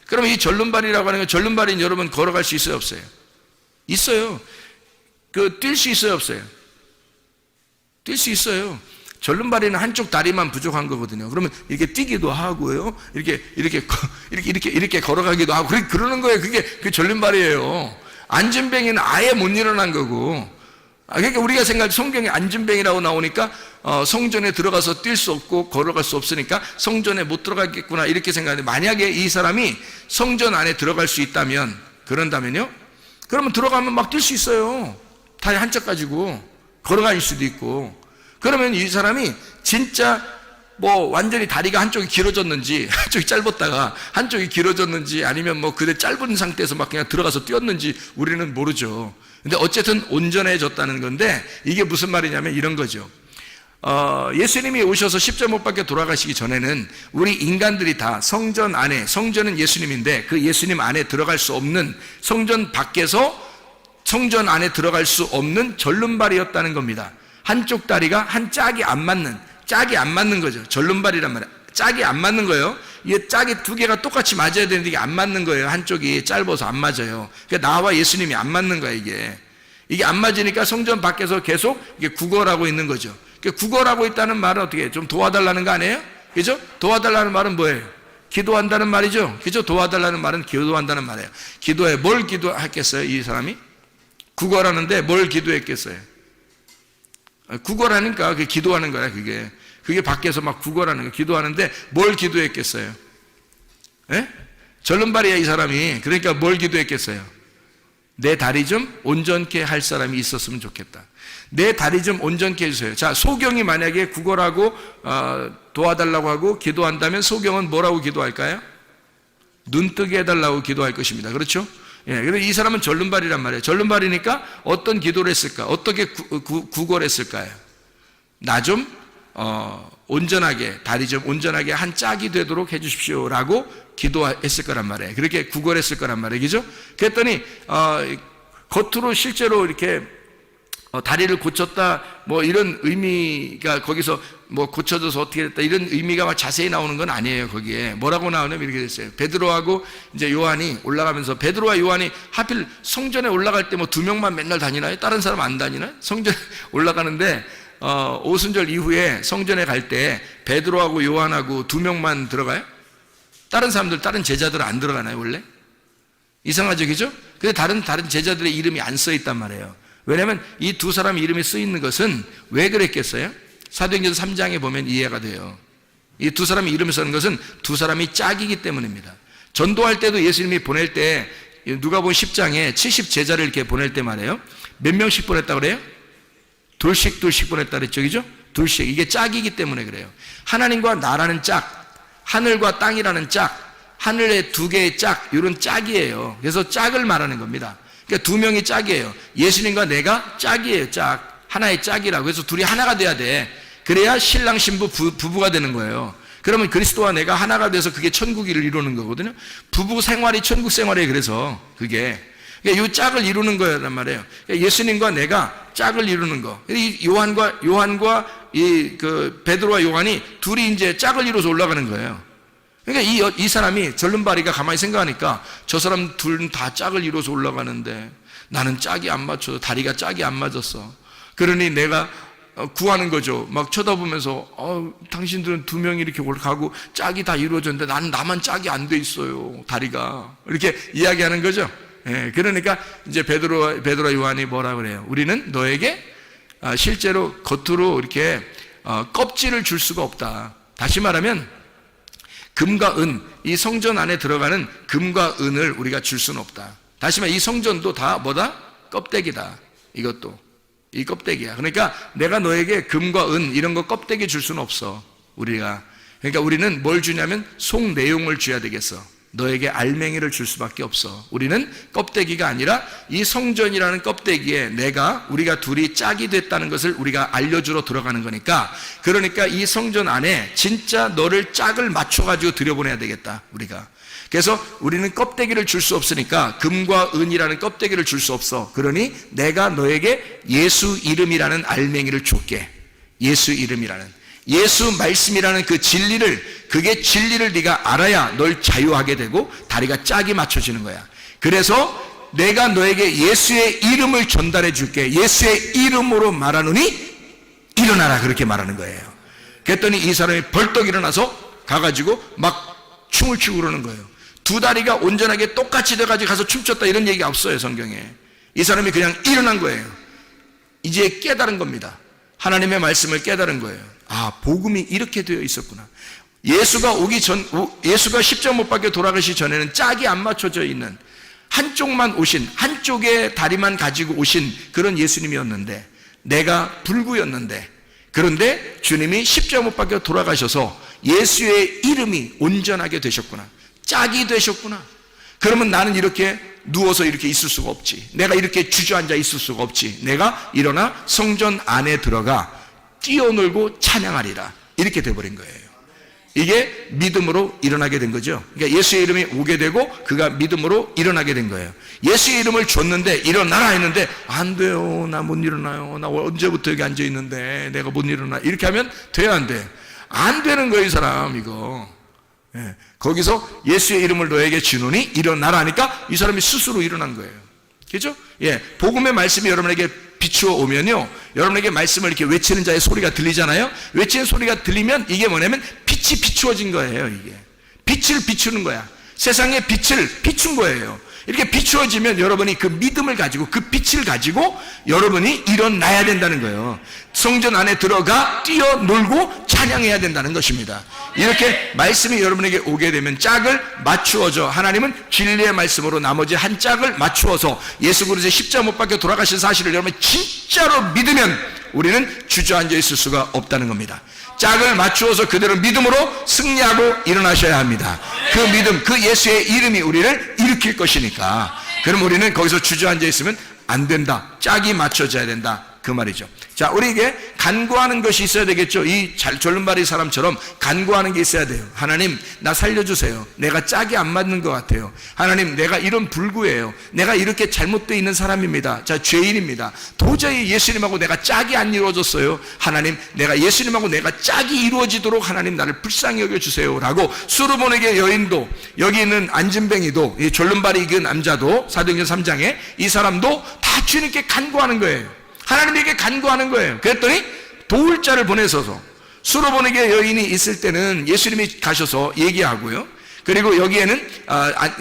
그러면 이 절름발이라고 하는 건, 절름발인 여러분 걸어갈 수 있어요, 없어요? 있어요. 뛸 수 있어요, 없어요? 뛸 수 있어요. 절름발이는 한쪽 다리만 부족한 거거든요. 그러면 이렇게 뛰기도 하고요. 이렇게 걸어가기도 하고, 그러는 거예요. 그게 그 절름발이에요. 안전뱅이는 아예 못 일어난 거고. 그러니까 우리가 생각할 성경에 안전뱅이라고 나오니까, 성전에 들어가서 뛸 수 없고 걸어갈 수 없으니까 성전에 못 들어가겠구나 이렇게 생각하는데, 만약에 이 사람이 성전 안에 들어갈 수 있다면, 그런다면요? 그러면 들어가면 막 뛸 수 있어요. 다리 한쪽 가지고 걸어갈 수도 있고. 그러면 이 사람이 진짜 완전히 다리가 한쪽이 길어졌는지, 한쪽이 짧았다가 한쪽이 길어졌는지, 아니면 그대 짧은 상태에서 막 그냥 들어가서 뛰었는지 우리는 모르죠. 근데 어쨌든 온전해졌다는 건데, 이게 무슨 말이냐면 이런 거죠. 예수님이 오셔서 십자 못 박혀 돌아가시기 전에는 우리 인간들이 다 성전 안에, 성전은 예수님인데 그 예수님 안에 들어갈 수 없는, 성전 밖에서 성전 안에 들어갈 수 없는 절름발이었다는 겁니다. 한쪽 다리가 한 짝이 안 맞는 거죠. 절름발이란 말이야. 짝이 안 맞는 거예요. 이게 짝이 두 개가 똑같이 맞아야 되는데 이게 안 맞는 거예요. 한쪽이 짧아서 안 맞아요. 그러니까 나와 예수님이 안 맞는 거야, 이게 안 맞으니까 성전 밖에서 계속 이게 구걸하고 있는 거죠. 그러니까 구걸하고 있다는 말은 어떻게, 좀 도와달라는 거 아니에요? 그죠? 도와달라는 말은 뭐예요? 기도한다는 말이죠. 그죠? 도와달라는 말은 기도한다는 말이에요. 기도해. 뭘 기도했겠어요, 이 사람이? 구걸하는데 뭘 기도했겠어요? 구걸하니까 그게 기도하는 거야. 그게 밖에서 막 구걸하는 거야. 기도하는데 뭘 기도했겠어요? 예? 절름발이야 이 사람이. 그러니까 뭘 기도했겠어요? 내 다리 좀 온전케 할 사람이 있었으면 좋겠다. 내 다리 좀 온전케 해주세요. 자, 소경이 만약에 구걸하고 도와달라고 하고 기도한다면 소경은 뭐라고 기도할까요? 눈뜨게 해달라고 기도할 것입니다. 그렇죠? 예, 그래서 이 사람은 절름발이란 말이에요. 절름발이니까 어떤 기도를 했을까? 어떻게 구걸했을까요? 나 좀 온전하게, 다리 좀 온전하게 한 짝이 되도록 해주십시오 라고 기도했을 거란 말이에요. 그렇게 구걸했을 거란 말이에요. 그죠? 그랬더니 겉으로 실제로 이렇게 다리를 고쳤다 이런 의미가 거기서 고쳐져서 어떻게 됐다 이런 의미가 막 자세히 나오는 건 아니에요. 거기에 뭐라고 나오냐면 이렇게 됐어요. 베드로하고 이제 요한이 올라가면서, 베드로와 요한이 하필 성전에 올라갈 때 두 명만 맨날 다니나요? 다른 사람 안 다니나요? 성전에 올라가는데 오순절 이후에 성전에 갈 때 베드로하고 요한하고 2명만 들어가요? 다른 사람들, 다른 제자들은 안 들어가나요 원래? 이상하죠, 그죠? 근데 다른 제자들의 이름이 안 써 있단 말이에요. 왜냐하면 이 두 사람 이름이 쓰여 있는 것은 왜 그랬겠어요? 사도행전 3장에 보면 이해가 돼요. 이 두 사람이 이름을 쓰는 것은 두 사람이 짝이기 때문입니다. 전도할 때도 예수님이 보낼 때 누가복음 10장에 70 제자를 이렇게 보낼 때 말이에요. 몇 명씩 보냈다고 그래요? 둘씩 보냈다 그랬죠, 그죠? 둘씩. 이게 짝이기 때문에 그래요. 하나님과 나라는 짝, 하늘과 땅이라는 짝, 하늘의 두 개의 짝, 이런 짝이에요. 그래서 짝을 말하는 겁니다. 그러니까 두 명이 짝이에요. 예수님과 내가 짝이에요, 짝. 하나의 짝이라고. 그래서 둘이 하나가 돼야 돼. 그래야 신랑 신부 부부가 되는 거예요. 그러면 그리스도와 내가 하나가 돼서 그게 천국을 이루는 거거든요. 부부 생활이 천국 생활이에요. 그래서 그게. 그러니까 이 짝을 이루는 거란 말이에요. 그러니까 예수님과 내가 짝을 이루는 거. 이 요한과 베드로와 요한이 둘이 이제 짝을 이루어서 올라가는 거예요. 그러니까 이 사람이 절름발이가 가만히 생각하니까 저 사람 둘은 다 짝을 이루어서 올라가는데 나는 짝이 안 맞춰서 다리가 짝이 안 맞았어. 그러니 내가 구하는 거죠. 막 쳐다보면서 당신들은 두 명이 이렇게 올라가고 짝이 다 이루어졌는데 나만 짝이 안 돼 있어요. 다리가. 이렇게 이야기하는 거죠. 예, 그러니까 이제 베드로와 요한이 뭐라 그래요? 우리는 너에게 실제로 겉으로 이렇게 껍질을 줄 수가 없다. 다시 말하면 금과 은, 이 성전 안에 들어가는 금과 은을 우리가 줄 수는 없다. 다시 말하면 이 성전도 다 뭐다? 껍데기다. 이것도. 이 껍데기야. 그러니까 내가 너에게 금과 은 이런 거 껍데기 줄 수는 없어. 우리가. 그러니까 우리는 뭘 주냐면 속 내용을 줘야 되겠어. 너에게 알맹이를 줄 수밖에 없어. 우리는 껍데기가 아니라 이 성전이라는 껍데기에 우리가 둘이 짝이 됐다는 것을 우리가 알려주러 들어가는 거니까, 그러니까 이 성전 안에 진짜 너를 짝을 맞춰가지고 들여보내야 되겠다, 우리가. 그래서 우리는 껍데기를 줄 수 없으니까 금과 은이라는 껍데기를 줄 수 없어. 그러니 내가 너에게 예수 이름이라는 알맹이를 줄게. 예수 이름이라는. 예수 말씀이라는 그 진리를 네가 알아야 널 자유하게 되고 다리가 짝이 맞춰지는 거야. 그래서 내가 너에게 예수의 이름을 전달해 줄게. 예수의 이름으로 말하노니 일어나라. 그렇게 말하는 거예요. 그랬더니 이 사람이 벌떡 일어나서 가가지고 막 춤을 추고 그러는 거예요. 두 다리가 온전하게 똑같이 돼가지고 가서 춤췄다 이런 얘기가 없어요, 성경에. 이 사람이 그냥 일어난 거예요. 이제 깨달은 겁니다. 하나님의 말씀을 깨달은 거예요. 복음이 이렇게 되어 있었구나. 예수가 십자가 못 박혀 돌아가시 전에는 짝이 안 맞춰져 있는 한쪽의 다리만 가지고 오신 그런 예수님이었는데, 내가 불구였는데, 그런데 주님이 십자가 못 박혀 돌아가셔서 예수의 이름이 온전하게 되셨구나. 짝이 되셨구나. 그러면 나는 이렇게 누워서 이렇게 있을 수가 없지. 내가 이렇게 주저앉아 있을 수가 없지. 내가 일어나 성전 안에 들어가 뛰어놀고 찬양하리라. 이렇게 돼버린 거예요. 이게 믿음으로 일어나게 된 거죠. 그러니까 예수의 이름이 오게 되고 그가 믿음으로 일어나게 된 거예요. 예수의 이름을 줬는데 일어나라 했는데 안 돼요. 나 못 일어나요. 나 언제부터 여기 앉아 있는데 내가 못 일어나. 이렇게 하면 돼야 안 돼. 안 되는 거예요, 이 사람. 이거. 예. 거기서 예수의 이름을 너에게 주노니 일어나라 하니까 이 사람이 스스로 일어난 거예요. 그렇죠? 예. 복음의 말씀이 여러분에게 비추어 오면요, 여러분에게 말씀을 이렇게 외치는 자의 소리가 들리잖아요. 외치는 소리가 들리면 이게 뭐냐면 빛이 비추어진 거예요. 이게 빛을 비추는 거야. 세상에 빛을 비춘 거예요. 이렇게 비추어지면 여러분이 그 믿음을 가지고 그 빛을 가지고 여러분이 일어나야 된다는 거예요. 성전 안에 들어가 뛰어놀고 찬양해야 된다는 것입니다. 이렇게 말씀이 여러분에게 오게 되면 짝을 맞추어져. 하나님은 진리의 말씀으로 나머지 한 짝을 맞추어서 예수 그리스도의 십자가 못 박혀 돌아가신 사실을 여러분이 진짜로 믿으면 우리는 주저앉아 있을 수가 없다는 겁니다. 짝을 맞추어서 그대로 믿음으로 승리하고 일어나셔야 합니다. 그 믿음, 그 예수의 이름이 우리를 일으킬 것이니까. 그럼 우리는 거기서 주저앉아 있으면 안 된다. 짝이 맞춰져야 된다. 그 말이죠. 자, 우리에게 간구하는 것이 있어야 되겠죠. 이 졸름발이 사람처럼 간구하는 게 있어야 돼요. 하나님, 나 살려주세요. 내가 짝이 안 맞는 것 같아요. 하나님, 내가 이런 불구예요. 내가 이렇게 잘못되어 있는 사람입니다. 자, 죄인입니다. 도저히 예수님하고 내가 짝이 안 이루어졌어요. 하나님, 내가 예수님하고 내가 짝이 이루어지도록 하나님 나를 불쌍히 여겨주세요. 라고 수르보네게 여인도, 여기 있는 안진뱅이도, 이 졸름발이 그 남자도 사도행전 3장에 이 사람도 다 주님께 간구하는 거예요. 하나님에게 간구하는 거예요. 그랬더니 도울 자를 보내셔서, 수로보네게 여인이 있을 때는 예수님이 가셔서 얘기하고요. 그리고 여기에는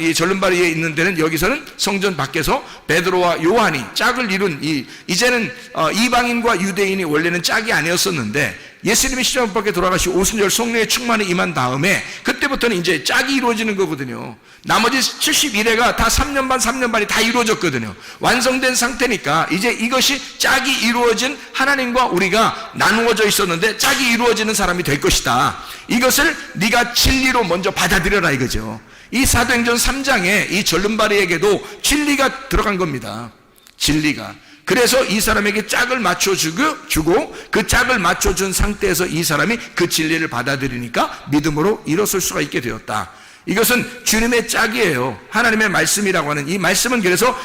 이 절름발이에 있는 데는 여기서는 성전 밖에서 베드로와 요한이 짝을 이룬 이제는 이방인과 유대인이 원래는 짝이 아니었었는데 예수님이 십자가 못 박혀 돌아가시고 오순절 성령의 충만이 임한 다음에 그때부터는 이제 짝이 이루어지는 거거든요. 나머지 71회가 다 3년 반, 3년 반이 다 이루어졌거든요. 완성된 상태니까 이제 이것이 짝이 이루어진 하나님과 우리가 나누어져 있었는데 짝이 이루어지는 사람이 될 것이다. 이것을 네가 진리로 먼저 받아들여라 이거죠. 이 사도행전 3장에 이 절름발이에게도 진리가 들어간 겁니다. 진리가. 그래서 이 사람에게 짝을 맞춰주고 그 짝을 맞춰준 상태에서 이 사람이 그 진리를 받아들이니까 믿음으로 일어설 수가 있게 되었다. 이것은 주님의 짝이에요. 하나님의 말씀이라고 하는 이 말씀은 그래서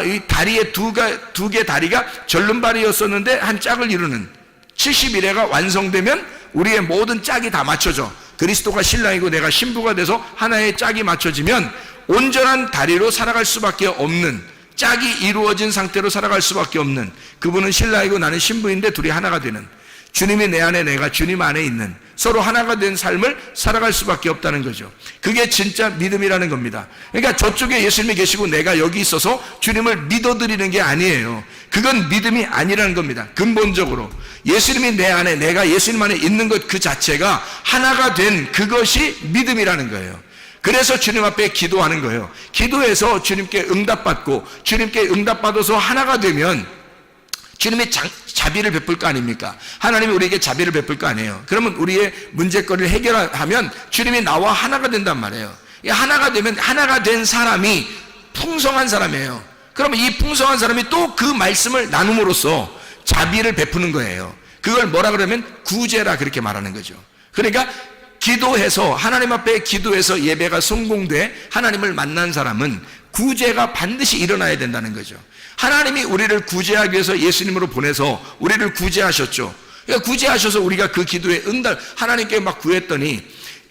이 다리에 두 개 다리가 절름발이었었는데 한 짝을 이루는 71회가 완성되면 우리의 모든 짝이 다 맞춰져. 그리스도가 신랑이고 내가 신부가 돼서 하나의 짝이 맞춰지면 온전한 다리로 살아갈 수밖에 없는, 짝이 이루어진 상태로 살아갈 수밖에 없는, 그분은 신랑이고 나는 신부인데 둘이 하나가 되는, 주님이 내 안에 내가 주님 안에 있는 서로 하나가 된 삶을 살아갈 수밖에 없다는 거죠. 그게 진짜 믿음이라는 겁니다. 그러니까 저쪽에 예수님이 계시고 내가 여기 있어서 주님을 믿어드리는 게 아니에요. 그건 믿음이 아니라는 겁니다. 근본적으로 예수님이 내 안에 내가 예수님 안에 있는 것 그 자체가 하나가 된 그것이 믿음이라는 거예요. 그래서 주님 앞에 기도하는 거예요. 기도해서 주님께 응답받고 주님께 응답받아서 하나가 되면 주님이 자비를 베풀 거 아닙니까? 하나님이 우리에게 자비를 베풀 거 아니에요. 그러면 우리의 문제거리를 해결하면 주님이 나와 하나가 된단 말이에요. 하나가 되면 하나가 된 사람이 풍성한 사람이에요. 그러면 이 풍성한 사람이 또 그 말씀을 나눔으로써 자비를 베푸는 거예요. 그걸 뭐라 그러면 구제라 그렇게 말하는 거죠. 그러니까 기도해서 하나님 앞에 기도해서 예배가 성공돼 하나님을 만난 사람은 구제가 반드시 일어나야 된다는 거죠. 하나님이 우리를 구제하기 위해서 예수님으로 보내서 우리를 구제하셨죠. 그러니까 구제하셔서 우리가 그 기도에 응답, 하나님께 막 구했더니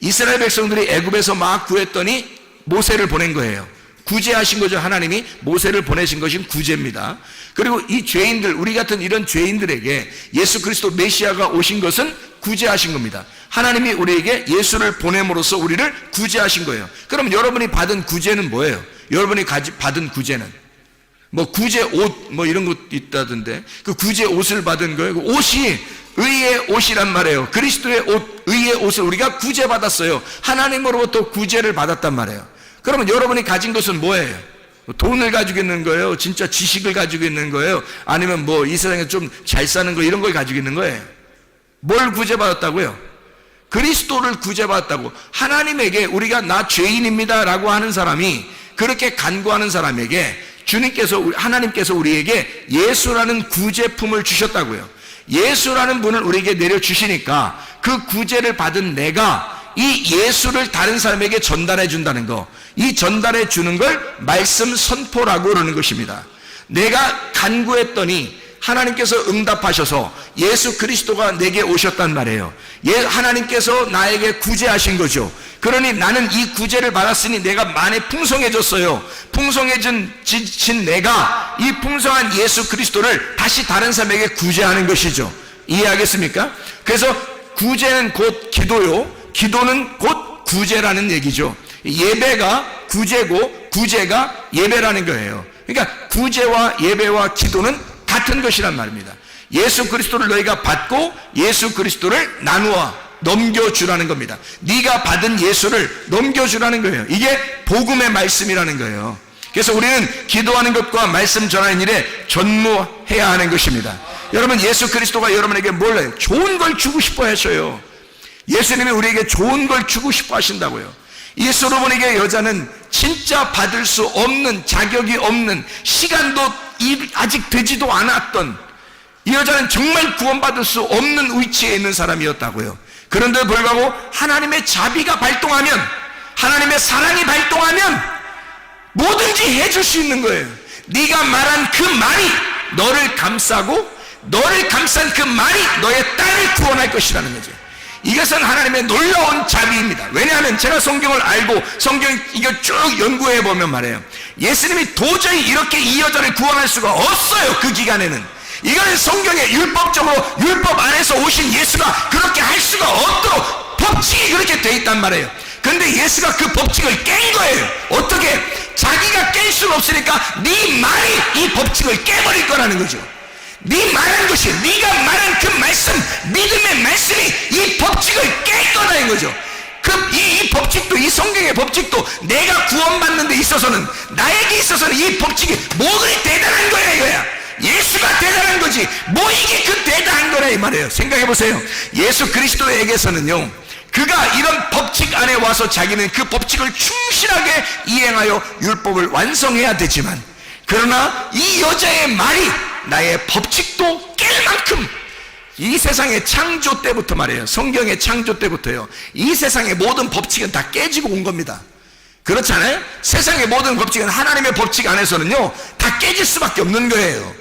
이스라엘 백성들이 애굽에서 막 구했더니 모세를 보낸 거예요. 구제하신 거죠. 하나님이 모세를 보내신 것이 구제입니다. 그리고 이 죄인들, 우리 같은 이런 죄인들에게 예수 그리스도 메시아가 오신 것은 구제하신 겁니다. 하나님이 우리에게 예수를 보냄으로써 우리를 구제하신 거예요. 그럼 여러분이 받은 구제는 뭐예요? 여러분이 받은 구제는 뭐 구제 옷 뭐 이런 것 있다던데 그 구제 옷을 받은 거예요. 그 옷이 의의 옷이란 말이에요. 그리스도의 옷, 의의 옷을 우리가 구제받았어요. 하나님으로부터 구제를 받았단 말이에요. 그러면 여러분이 가진 것은 뭐예요? 돈을 가지고 있는 거예요? 진짜 지식을 가지고 있는 거예요? 아니면 뭐 이 세상에 좀 잘 사는 거 이런 걸 가지고 있는 거예요? 뭘 구제받았다고요? 그리스도를 구제받았다고. 하나님에게 우리가 나 죄인입니다 라고 하는 사람이, 그렇게 간구하는 사람에게 하나님께서 우리에게 예수라는 구제품을 주셨다고요. 예수라는 분을 우리에게 내려주시니까 그 구제를 받은 내가 이 예수를 다른 사람에게 전달해 준다는 거, 이 전달해 주는 걸 말씀 선포라고 그러는 것입니다. 내가 간구했더니 하나님께서 응답하셔서 예수 그리스도가 내게 오셨단 말이에요. 하나님께서 나에게 구제하신 거죠. 그러니 나는 이 구제를 받았으니 내가 많이 풍성해졌어요. 풍성해진 내가 이 풍성한 예수 그리스도를 다시 다른 사람에게 구제하는 것이죠. 이해하겠습니까? 그래서 구제는 곧 기도요, 기도는 곧 구제라는 얘기죠. 예배가 구제고 구제가 예배라는 거예요. 그러니까 구제와 예배와 기도는 같은 것이란 말입니다. 예수 그리스도를 너희가 받고 예수 그리스도를 나누어 넘겨주라는 겁니다. 네가 받은 예수를 넘겨주라는 거예요. 이게 복음의 말씀이라는 거예요. 그래서 우리는 기도하는 것과 말씀 전하는 일에 전무해야 하는 것입니다. 여러분, 예수 그리스도가 여러분에게 뭘 해요? 좋은 걸 주고 싶어 하셔요. 예수님이 우리에게 좋은 걸 주고 싶어 하신다고요. 이 솔로몬에게 여자는 진짜 받을 수 없는, 자격이 없는, 시간도 아직 되지도 않았던, 이 여자는 정말 구원받을 수 없는 위치에 있는 사람이었다고요. 그런데 불구하고 하나님의 자비가 발동하면, 하나님의 사랑이 발동하면 뭐든지 해줄 수 있는 거예요. 네가 말한 그 말이 너를 감싸고 너를 감싼 그 말이 너의 딸을 구원할 것이라는 거죠. 이것은 하나님의 놀라운 자비입니다. 왜냐하면 제가 성경을 알고 성경 이거 쭉 연구해 보면 말이에요, 예수님이 도저히 이렇게 이 여자를 구원할 수가 없어요. 그 기간에는 이거는 성경에 율법적으로 율법 안에서 오신 예수가 그렇게 할 수가 없도록 법칙이 그렇게 돼 있단 말이에요. 근데 예수가 그 법칙을 깬 거예요. 어떻게? 자기가 깰 수가 없으니까 네 말이 이 법칙을 깨버릴 거라는 거죠. 네 말한 것이, 네가 말한 그 말씀, 믿음의 말씀이 이 법칙을 깰 거다 이거죠. 이 법칙도, 이 성경의 법칙도 내가 구원받는 데 있어서는, 나에게 있어서는 이 법칙이 뭐 그리 대단한 거야 이거야. 예수가 대단한 거지 뭐 이게 그 대단한 거라 이 말이에요. 생각해 보세요. 예수 그리스도에게서는요, 그가 이런 법칙 안에 와서 자기는 그 법칙을 충실하게 이행하여 율법을 완성해야 되지만, 그러나 이 여자의 말이 나의 법칙도 깰 만큼, 이 세상의 창조 때부터 말이에요, 성경의 창조 때부터요, 이 세상의 모든 법칙은 다 깨지고 온 겁니다. 그렇잖아요? 세상의 모든 법칙은 하나님의 법칙 안에서는요 다 깨질 수밖에 없는 거예요.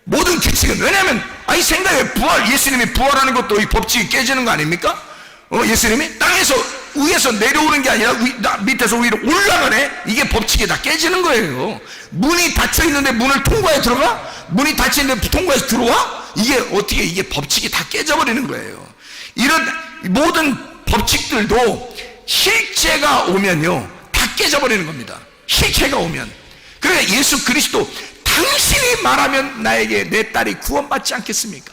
모든 규칙은. 왜냐하면 생각해, 예수님이 부활하는 것도 이 법칙이 깨지는 거 아닙니까? 예수님이 땅에서 위에서 내려오는 게 아니라 밑에서 위로 올라가네. 이게 법칙이 다 깨지는 거예요. 문이 닫혀 있는데 문을 통과해 들어가? 문이 닫혀 있는데 통과해서 들어와? 이게 어떻게, 이게 법칙이 다 깨져버리는 거예요. 이런 모든 법칙들도 실체가 오면요 다 깨져버리는 겁니다. 실체가 오면. 그러니까 예수 그리스도, 당신이 말하면 나에게 내 딸이 구원받지 않겠습니까?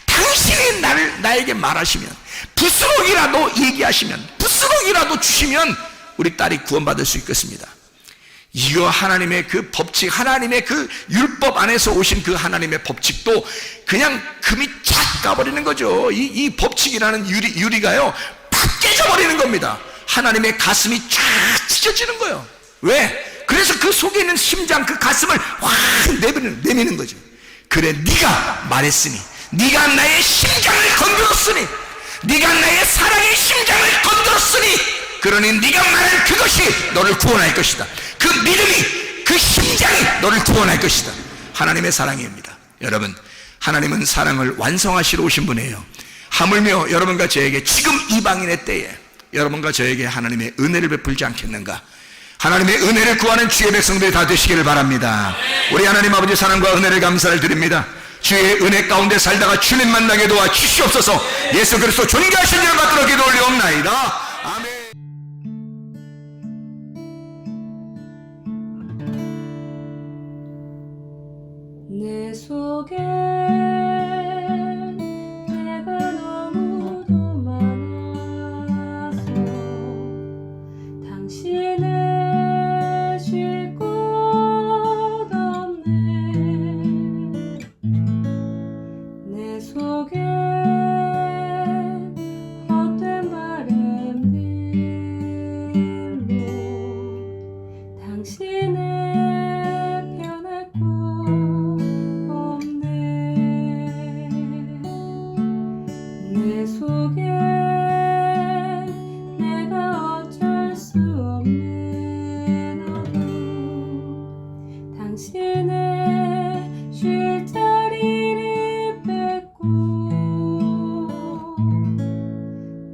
당신이 나에게 말하시면, 부스럭이라도 얘기하시면, 부스럭이라도 주시면 우리 딸이 구원받을 수 있겠습니다. 이거 하나님의 그 법칙, 하나님의 그 율법 안에서 오신 그 하나님의 법칙도 그냥 금이 쫙 가버리는 거죠. 이 법칙이라는 유리가요 팍 깨져버리는 겁니다. 하나님의 가슴이 쫙 찢어지는 거예요. 왜? 그래서 그 속에 있는 심장, 그 가슴을 확 내미는 거죠. 그래, 네가 말했으니, 네가 나의 심장을 건드렸으니, 네가 나의 사랑의 심장을 건드렸으니, 그러니 네가 말한 그것이 너를 구원할 것이다. 그 믿음이, 그 심장이 너를 구원할 것이다. 하나님의 사랑입니다. 여러분, 하나님은 사랑을 완성하시러 오신 분이에요. 하물며 여러분과 저에게 지금 이방인의 때에 여러분과 저에게 하나님의 은혜를 베풀지 않겠는가? 하나님의 은혜를 구하는 주의 백성들이 다 되시기를 바랍니다. 우리 하나님 아버지 사랑과 은혜를 감사를 드립니다. 주의 은혜 가운데 살다가 주님 만나게 도와 주시옵소서. 예수 그리스도 존귀하신 이름 받들어 기도 올리옵나이다. 아멘. 내 속에 내가 너무도 많아서 당신을 쉴 곳 없네. 내 속에 헛된 바램들로 당신을 변할 곳 없네. 내 속에 내가 어쩔 수 없는 어둠, 당신의 쉴 자리를 뺏고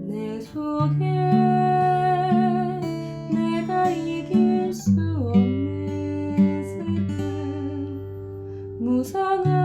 내 속에 내가 이길 수 없는 슬픔, 무성한